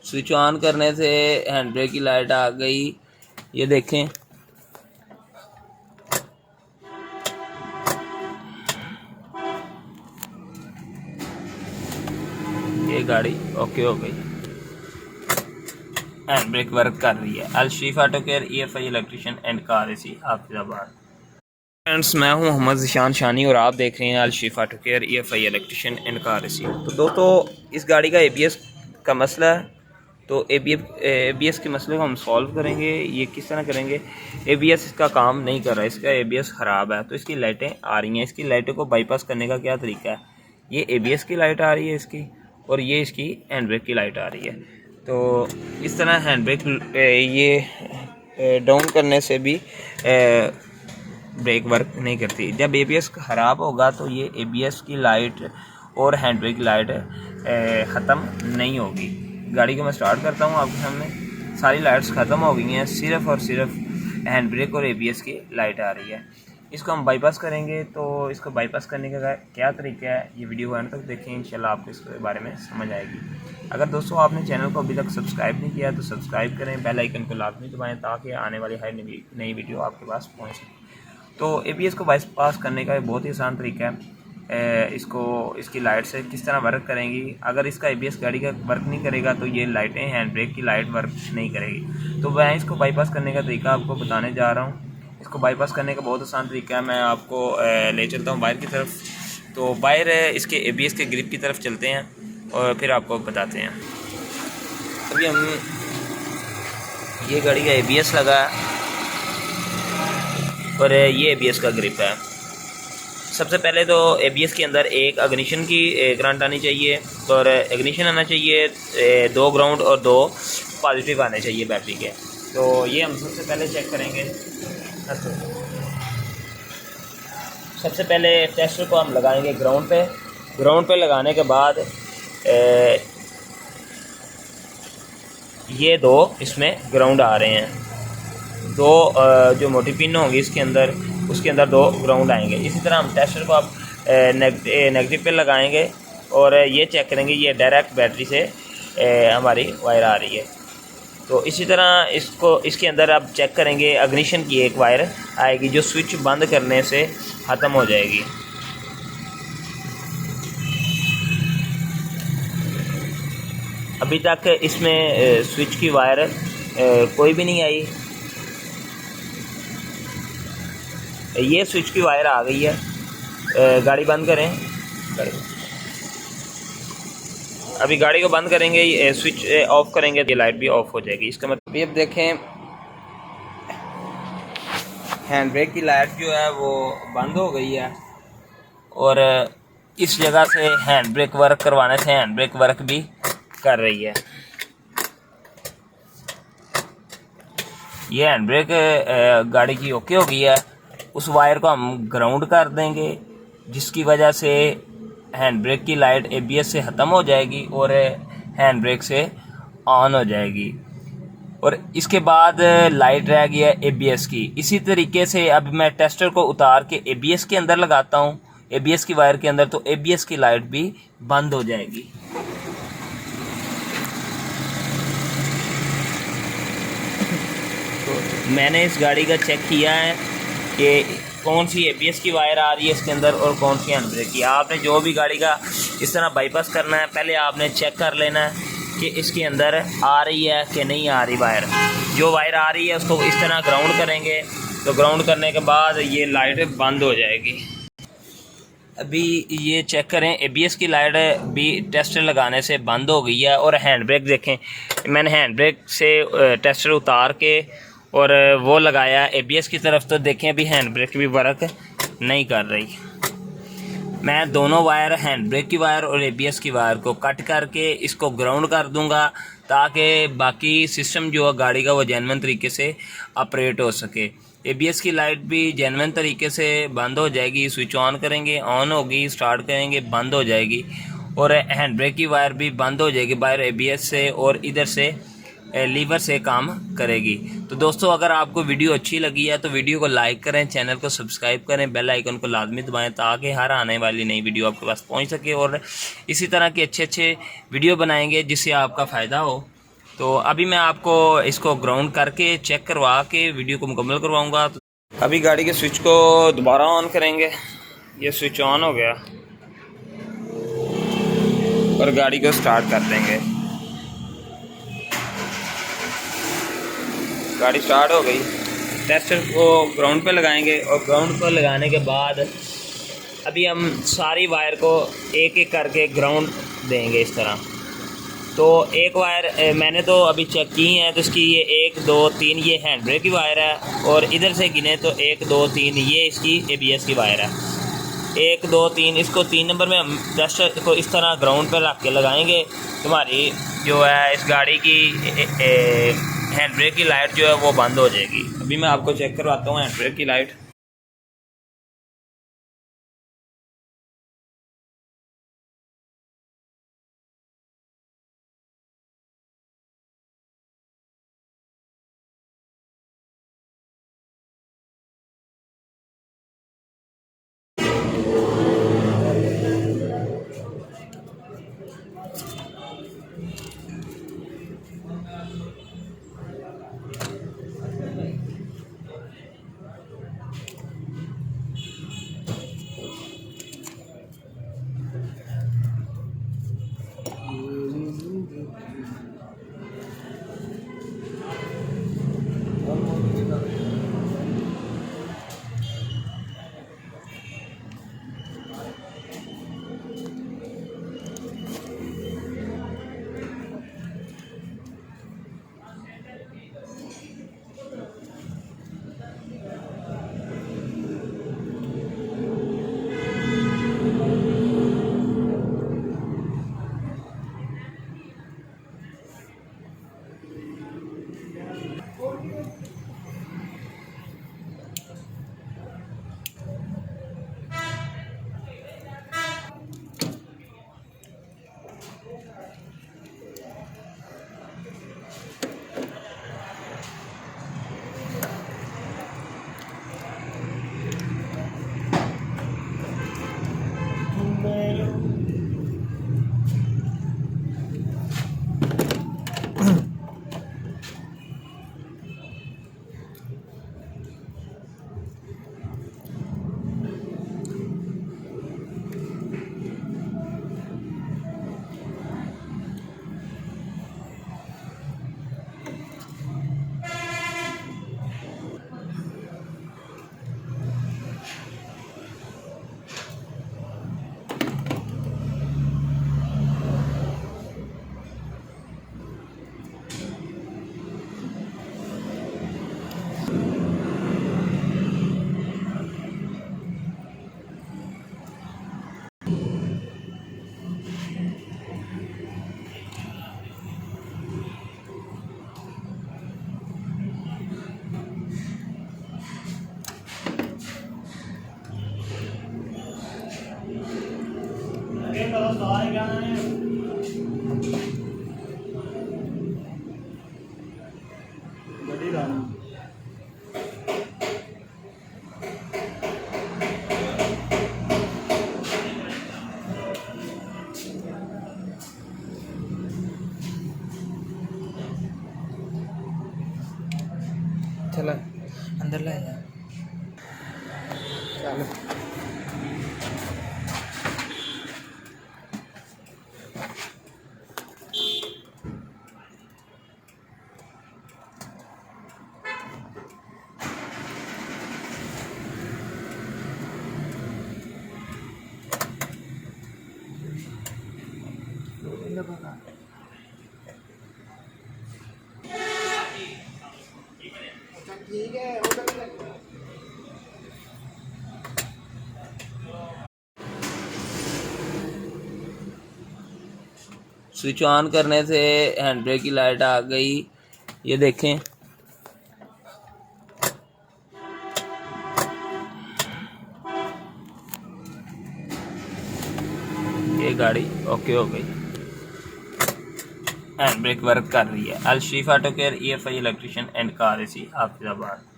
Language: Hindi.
स्विच ऑन करने से हैंड ब्रेक की लाइट आ गई। ये देखें, ये गाड़ी ओके हो गई, हैंड ब्रेक वर्क कर रही है। Al Sharif auto care, EFI electrician and car AC, Hafizabad. Friends, मैं हूं मोहम्मद ज़िशान शानी और आप देख रहे हैं Al Sharif auto care, EFI electrician and car AC. तो दोस्तों, इस गाड़ी का ABS का मसला है, तो ABS के मसले को हम सॉल्व करेंगे। ये किस तरह करेंगे? ABS इसका काम नहीं कर रहा है, इसका ABS ख़राब है, तो इसकी लाइटें आ रही हैं। इसकी लाइटों को बाईपास करने का क्या तरीका है? ये ABS की लाइट आ रही है इसकी, और ये इसकी हैंड ब्रेक की लाइट आ रही है। तो इस तरह हैंड ब्रेक ये डाउन करने से भी ब्रेक वर्क नहीं करती। जब ABS ख़राब होगा तो ये ABS की लाइट और हैंड ब्रेक की लाइट ख़त्म नहीं होगी। गाड़ी को मैं स्टार्ट करता हूँ, आपके सामने सारी लाइट्स ख़त्म हो गई हैं, सिर्फ़ और सिर्फ हैंड ब्रेक और ABS की लाइट आ रही है। इसको हम बाईपास करेंगे, तो इसको बाईपास करने का क्या तरीका है, ये वीडियो को अंत तक देखें, इंशाल्लाह आपको इसके बारे में समझ आएगी। अगर दोस्तों आपने चैनल को अभी तक सब्सक्राइब नहीं किया तो सब्सक्राइब करें, बेल आइकन को लाजमी दबाएं ताकि आने वाली हर नई वीडियो आपके पास पहुँच सके। तो ABS को बाईपास करने का बहुत ही आसान तरीका है। इसकी लाइट से किस तरह वर्क करेंगी। अगर इसका ABS गाड़ी का वर्क नहीं करेगा तो ये लाइटें हैंड ब्रेक की लाइट वर्क नहीं करेगी। तो मैं इसको बाईपास करने का तरीका आपको बताने जा रहा हूँ। इसको बाईपास करने का बहुत आसान तरीका है, मैं आपको ले चलता हूँ बाहर की तरफ। तो बाहर इसके ABS के ग्रिप की तरफ चलते हैं और फिर आपको बताते हैं। अभी हम ये गाड़ी का ABS लगा और ये ABS का ग्रिप है। सबसे पहले तो ABS के अंदर एक इग्निशन की करंट आनी चाहिए, और इग्निशन आना चाहिए, 2 ग्राउंड और 2 पॉजिटिव आने चाहिए बैटरी के। तो ये हम सबसे पहले चेक करेंगे। सबसे पहले टेस्टर को हम लगाएंगे ग्राउंड पे लगाने के बाद ये 2 इसमें ग्राउंड आ रहे हैं, 2 जो मोटी पिन होंगी इसके अंदर, उसके अंदर 2 ग्राउंड आएंगे। इसी तरह हम टेस्टर को आप नेगेटिव पे लगाएंगे और ये चेक करेंगे ये डायरेक्ट बैटरी से हमारी वायर आ रही है। तो इसी तरह इसके अंदर आप चेक करेंगे इग्निशन की एक वायर आएगी जो स्विच बंद करने से ख़त्म हो जाएगी। अभी तक इसमें स्विच की वायर कोई भी नहीं आई, ये स्विच की वायर आ गई है। गाड़ी बंद करें, अभी गाड़ी को बंद करेंगे, स्विच ऑफ करेंगे, ये लाइट भी ऑफ हो जाएगी। इसका मतलब अभी अब देखें हैंड ब्रेक की लाइट जो है वो बंद हो गई है, और इस जगह से हैंड ब्रेक वर्क करवाने से हैंड ब्रेक वर्क भी कर रही है। ये हैंड ब्रेक गाड़ी की ओके हो गई है। उस वायर को हम ग्राउंड कर देंगे, जिसकी वजह से हैंड ब्रेक की लाइट ABS से ख़त्म हो जाएगी और हैंड ब्रेक से ऑन हो जाएगी, और इसके बाद लाइट रह गई है ABS की। इसी तरीके से अब मैं टेस्टर को उतार के ABS के अंदर लगाता हूँ, ABS की वायर के अंदर, तो ABS की लाइट भी बंद हो जाएगी। तो मैंने इस गाड़ी का चेक किया है कि कौन सी ABS की वायर आ रही है इसके अंदर और कौन सी हैंड ब्रेक की। आपने जो भी गाड़ी का इस तरह बाईपास करना है, पहले आपने चेक कर लेना है कि इसके अंदर आ रही है कि नहीं आ रही वायर। जो वायर आ रही है उसको इस तरह ग्राउंड करेंगे, तो ग्राउंड करने के बाद ये लाइट बंद हो जाएगी। अभी ये चेक करें, ABS की लाइट भी टेस्टर लगाने से बंद हो गई है, और हैंड ब्रेक देखें, मैंने हैंड ब्रेक से टेस्टर उतार के और वो लगाया ABS की तरफ, तो देखें अभी हैंड ब्रेक भी वर्क नहीं कर रही। मैं दोनों वायर, हैंड ब्रेक की वायर और ABS की वायर को कट करके इसको ग्राउंड कर दूंगा, ताकि बाकी सिस्टम जो है गाड़ी का वो जेन्युइन तरीके से ऑपरेट हो सके। ABS की लाइट भी जेन्युइन तरीके से बंद हो जाएगी, स्विच ऑन करेंगे ऑन होगी, स्टार्ट करेंगे बंद हो जाएगी, और हैंड ब्रेक की वायर भी बंद हो जाएगी बाहर ABS से, और इधर से लीवर से काम करेगी। तो दोस्तों, अगर आपको वीडियो अच्छी लगी है तो वीडियो को लाइक करें, चैनल को सब्सक्राइब करें, बेल आइकन को लाजमी दबाएं ताकि हर आने वाली नई वीडियो आपके पास पहुंच सके, और इसी तरह के अच्छे वीडियो बनाएंगे जिससे आपका फ़ायदा हो। तो अभी मैं आपको इसको ग्राउंड करके चेक करवा के वीडियो को मुकम्मल करवाऊंगा। तो अभी गाड़ी के स्विच को दोबारा ऑन करेंगे। ये स्विच ऑन हो गया और गाड़ी को स्टार्ट कर देंगे। गाड़ी स्टार्ट हो गई। टेस्टर को ग्राउंड पे लगाएंगे और ग्राउंड पर लगाने के बाद अभी हम सारी वायर को एक एक करके ग्राउंड देंगे इस तरह। तो एक वायर मैंने तो अभी चेक की है, तो इसकी ये 1 2 3 ये हैंड ब्रेक की वायर है, और इधर से गिने तो 1 2 3 ये इसकी ABS की वायर है। 1 2 3 इसको 3 नंबर में हम टेस्टर को इस तरह ग्राउंड पर रख के लगाएंगे। तुम्हारी जो है इस गाड़ी की हैंड ब्रेक की लाइट जो है वो बंद हो जाएगी। अभी मैं आपको चेक करवाता हूँ हैंड ब्रेक की लाइट। चला अंदर ले जा। चलो ठीक है। स्विच ऑन करने से हैंड ब्रेक की लाइट आ गई, ये देखें। ये गाड़ी ओके हो गई, हैंड ब्रेक वर्क कर रही है। Al Sharif auto care, EFI electrician and car AC Hafizabad.